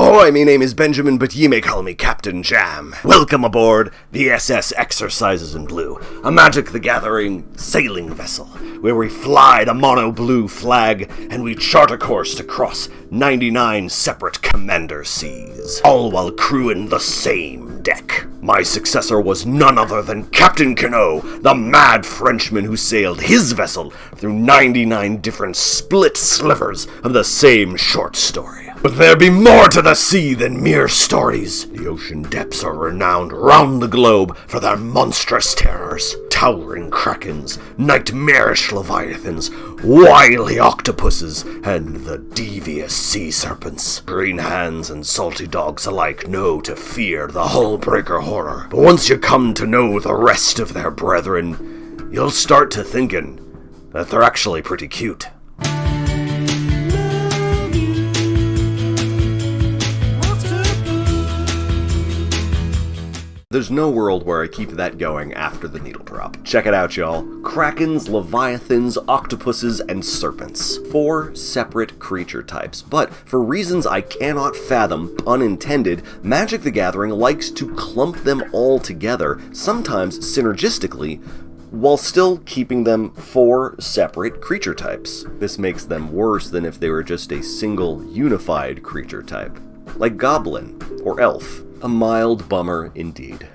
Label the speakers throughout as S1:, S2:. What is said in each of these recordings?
S1: Ahoy, my name is Benjamin, but ye may call me Captain Jam. Welcome aboard the SS Exercises in Blue, a Magic the Gathering sailing vessel, where we fly the mono blue flag and we chart a course to cross 99 separate commander seas, all while crewing the same deck. My successor was none other than Captain Cano, the mad Frenchman who sailed his vessel through 99 different split slivers of the same short story. But there be more to the sea than mere stories. The ocean depths are renowned round the globe for their monstrous terrors. Towering krakens, nightmarish leviathans, wily octopuses, and the devious sea serpents. Green hands and salty dogs alike know to fear the hull-breaker horror. But once you come to know the rest of their brethren, you'll start to thinking that they're actually pretty cute. There's no world where I keep that going after the needle drop. Check it out, y'all. Krakens, leviathans, octopuses, and serpents. 4 separate creature types, but for reasons I cannot fathom, pun intended, Magic the Gathering likes to clump them all together, sometimes synergistically, while still keeping them 4 separate creature types. This makes them worse than if they were just a single unified creature type, like Goblin or Elf. A mild bummer indeed.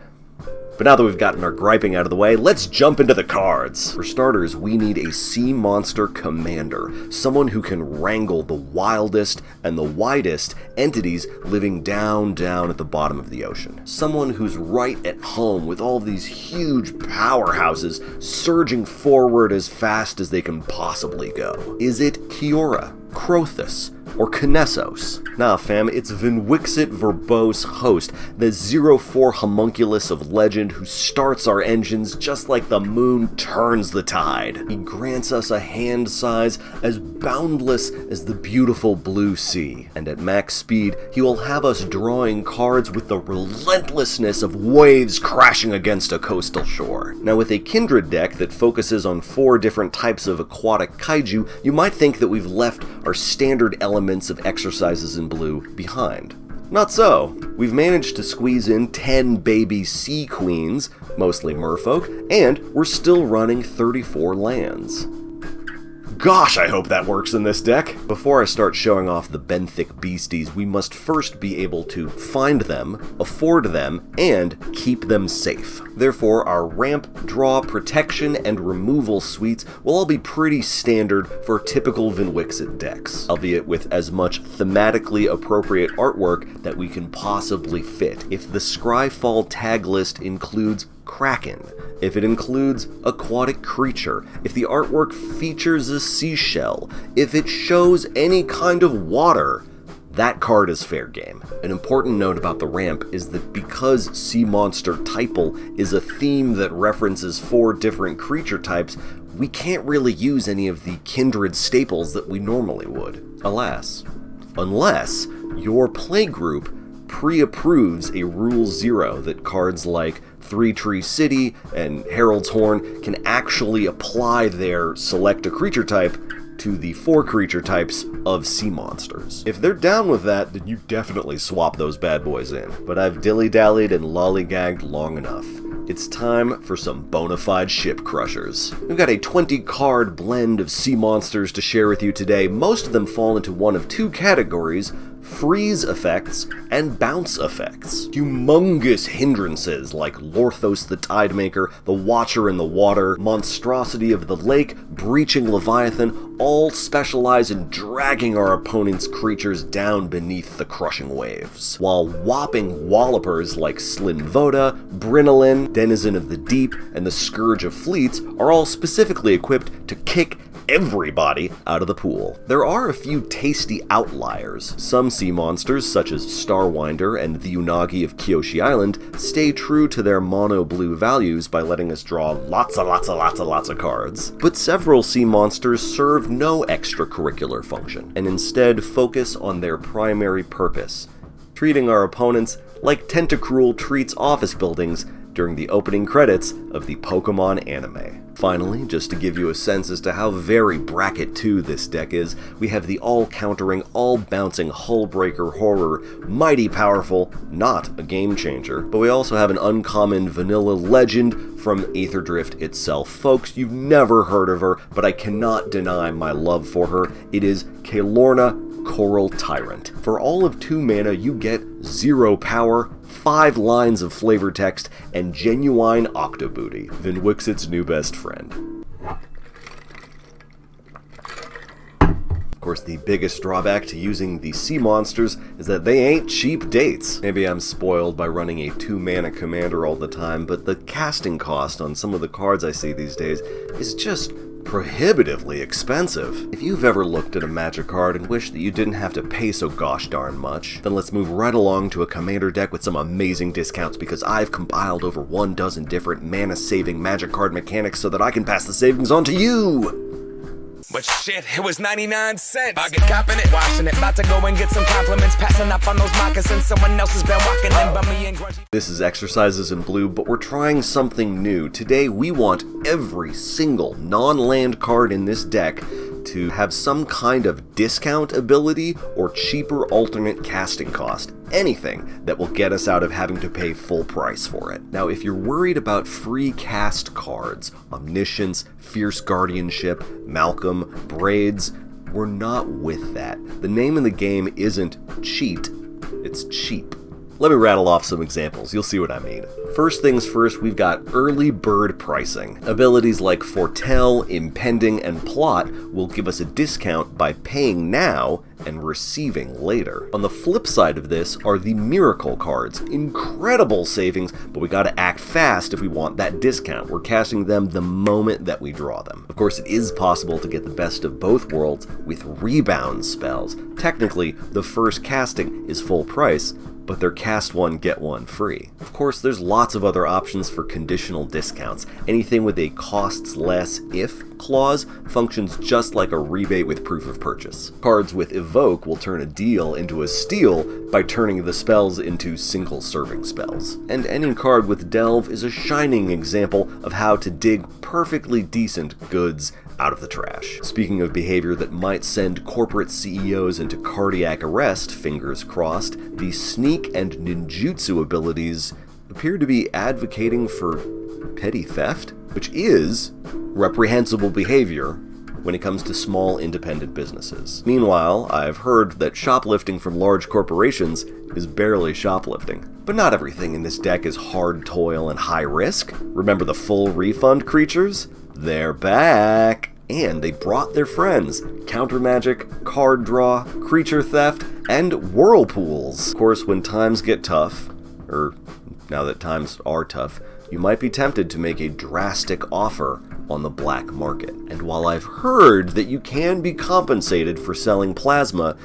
S1: But now that we've gotten our griping out of the way, let's jump into the cards. For starters, we need a sea monster commander, someone who can wrangle the wildest and the widest entities living down at the bottom of the ocean. Someone who's right at home with all these huge powerhouses surging forward as fast as they can possibly go. Is it Kiora, Krothus, or Kinesos? Nah fam, it's Vinwixit Verbose Host, the 0-4 homunculus of legend who starts our engines just like the moon turns the tide. He grants us a hand size as boundless as the beautiful blue sea, and at max speed he will have us drawing cards with the relentlessness of waves crashing against a coastal shore. Now with a Kindred deck that focuses on 4 different types of aquatic kaiju, you might think that we've left our standard elements of Exercises in Blue behind. Not so. We've managed to squeeze in 10 baby sea queens, mostly merfolk, and we're still running 34 lands. Gosh, I hope that works in this deck! Before I start showing off the benthic beasties, we must first be able to find them, afford them, and keep them safe. Therefore, our ramp, draw, protection, and removal suites will all be pretty standard for typical Vinwixit decks, albeit with as much thematically appropriate artwork that we can possibly fit. If the Scryfall tag list includes Kraken, if it includes aquatic creature, if the artwork features a seashell, if it shows any kind of water, that card is fair game. An important note about the ramp is that because Sea Monster Typal is a theme that references 4 different creature types, we can't really use any of the Kindred staples that we normally would, alas. Unless your playgroup pre-approves a Rule 0 that cards like 3 Tree City and Herald's Horn can actually apply their select a creature type to the 4 creature types of sea monsters. If they're down with that, then you definitely swap those bad boys in. But I've dilly-dallied and lollygagged long enough. It's time for some bona fide ship crushers. We've got a 20-card blend of sea monsters to share with you today. Most of them fall into one of 2 categories: freeze effects and bounce effects. Humongous hindrances like Lorthos the Tidemaker, the Watcher in the Water, Monstrosity of the Lake, Breaching Leviathan all specialize in dragging our opponent's creatures down beneath the crushing waves. While whopping wallopers like Slinvoda, Brinolin, Denizen of the Deep, and the Scourge of Fleets are all specifically equipped to kick everybody out of the pool. There are a few tasty outliers. Some sea monsters, such as Starwinder and the Unagi of Kyoshi Island, stay true to their mono-blue values by letting us draw lots of cards. But several sea monsters serve no extracurricular function, and instead focus on their primary purpose, treating our opponents like Tentacruel treats office buildings during the opening credits of the Pokemon anime. Finally, just to give you a sense as to how very Bracket 2 this deck is, we have the all-countering, all-bouncing Hullbreaker Horror, mighty powerful, not a game changer, but we also have an uncommon vanilla legend from Aether Drift itself. Folks, you've never heard of her, but I cannot deny my love for her. It is Caelorna Coral Tyrant. For all of 2 mana, you get 0 power, 5 lines of flavor text, and genuine Octobooty, Vinwixet's new best friend. Of course, the biggest drawback to using the sea monsters is that they ain't cheap dates. Maybe I'm spoiled by running a 2-mana commander all the time, but the casting cost on some of the cards I see these days is just prohibitively expensive. If you've ever looked at a Magic card and wished that you didn't have to pay so gosh darn much, then let's move right along to a commander deck with some amazing discounts, because I've compiled over 12 different mana-saving Magic card mechanics so that I can pass the savings on to you!
S2: But shit, it was 99 cents. I get copping it, washing it, about to go and get some compliments, passing up on those moccasins. Someone else has been walking in by me and grungy.
S1: This is Exercises in Blue, but we're trying something new. Today we want every single non-land card in this deck to have some kind of discount ability or cheaper alternate casting cost. Anything that will get us out of having to pay full price for it. Now, if you're worried about free cast cards, Omniscience, Fierce Guardianship, Malcolm, Braids, we're not with that. The name of the game isn't cheat, it's cheap. Let me rattle off some examples, you'll see what I mean. First things first, we've got early bird pricing. Abilities like Foretell, Impending, and Plot will give us a discount by paying now and receiving later. On the flip side of this are the Miracle cards. Incredible savings, but we gotta act fast if we want that discount. We're casting them the moment that we draw them. Of course, it is possible to get the best of both worlds with rebound spells. Technically, the first casting is full price, but they're cast one, get one free. Of course, there's lots of other options for conditional discounts. Anything with a costs less if clause functions just like a rebate with proof of purchase. Cards with Evoke will turn a deal into a steal by turning the spells into single serving spells. And any card with Delve is a shining example of how to dig perfectly decent goods out of the trash. Speaking of behavior that might send corporate CEOs into cardiac arrest, fingers crossed, the Sneak and Ninjutsu abilities appear to be advocating for petty theft, which is reprehensible behavior when it comes to small independent businesses. Meanwhile, I've heard that shoplifting from large corporations is barely shoplifting. But not everything in this deck is hard toil and high risk. Remember the full refund creatures? They're back! And they brought their friends. Counter magic, card draw, creature theft, and whirlpools. Of course, when times get tough, or now that times are tough, you might be tempted to make a drastic offer on the black market. And while I've heard that you can be compensated for selling plasma,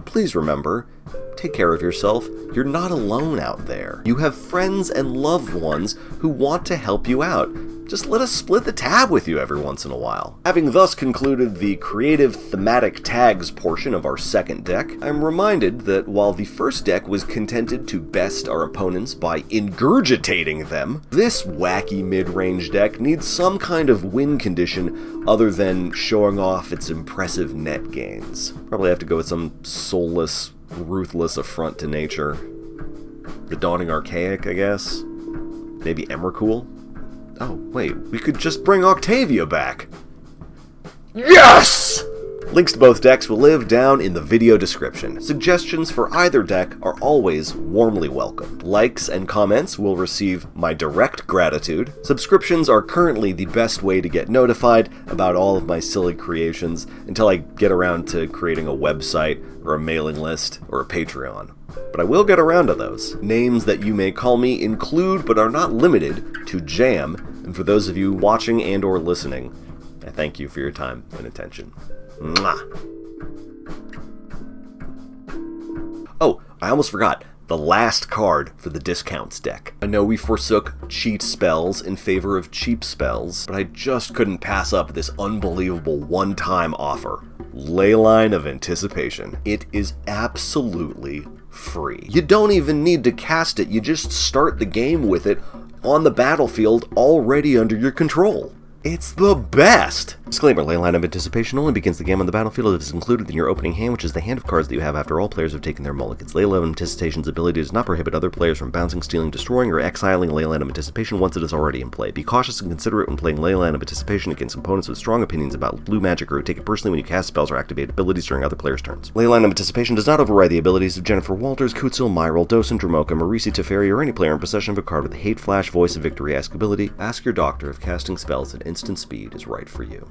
S1: please remember, take care of yourself. You're not alone out there. You have friends and loved ones who want to help you out. Just let us split the tab with you every once in a while. Having thus concluded the creative thematic tags portion of our second deck, I'm reminded that while the first deck was contented to best our opponents by ingurgitating them, this wacky mid-range deck needs some kind of win condition other than showing off its impressive net gains. Probably have to go with some soulless, ruthless affront to nature. The Dawning Archaic, I guess? Maybe Emrakul? Oh, wait, we could just bring Octavia back! Yes! Links to both decks will live down in the video description. Suggestions for either deck are always warmly welcome. Likes and comments will receive my direct gratitude. Subscriptions are currently the best way to get notified about all of my silly creations until I get around to creating a website or a mailing list or a Patreon. But I will get around to those. Names that you may call me include but are not limited to Jam, and for those of you watching and or listening, I thank you for your time and attention. Mwah. Oh, I almost forgot. The last card for the discounts deck. I know we forsook cheat spells in favor of cheap spells, but I just couldn't pass up this unbelievable one-time offer. Leyline of Anticipation. It is absolutely free. You don't even need to cast it, you just start the game with it, on the battlefield already under your control. It's the best! Disclaimer, Leyline of Anticipation only begins the game on the battlefield if it's included in your opening hand, which is the hand of cards that you have after all players have taken their mulligans. Leyline of Anticipation's ability does not prohibit other players from bouncing, stealing, destroying, or exiling Leyline of Anticipation once it is already in play. Be cautious and considerate when playing Leyline of Anticipation against opponents with strong opinions about blue magic or who take it personally when you cast spells or activate abilities during other players' turns. Leyline of Anticipation does not override the abilities of Jennifer Walters, Kutzel, Myril, Dosen, Dramoka, Marisi Teferi, or any player in possession of a card with the Hate Flash Voice of Victory-esque ability. Ask your doctor if casting spells at instant speed is right for you.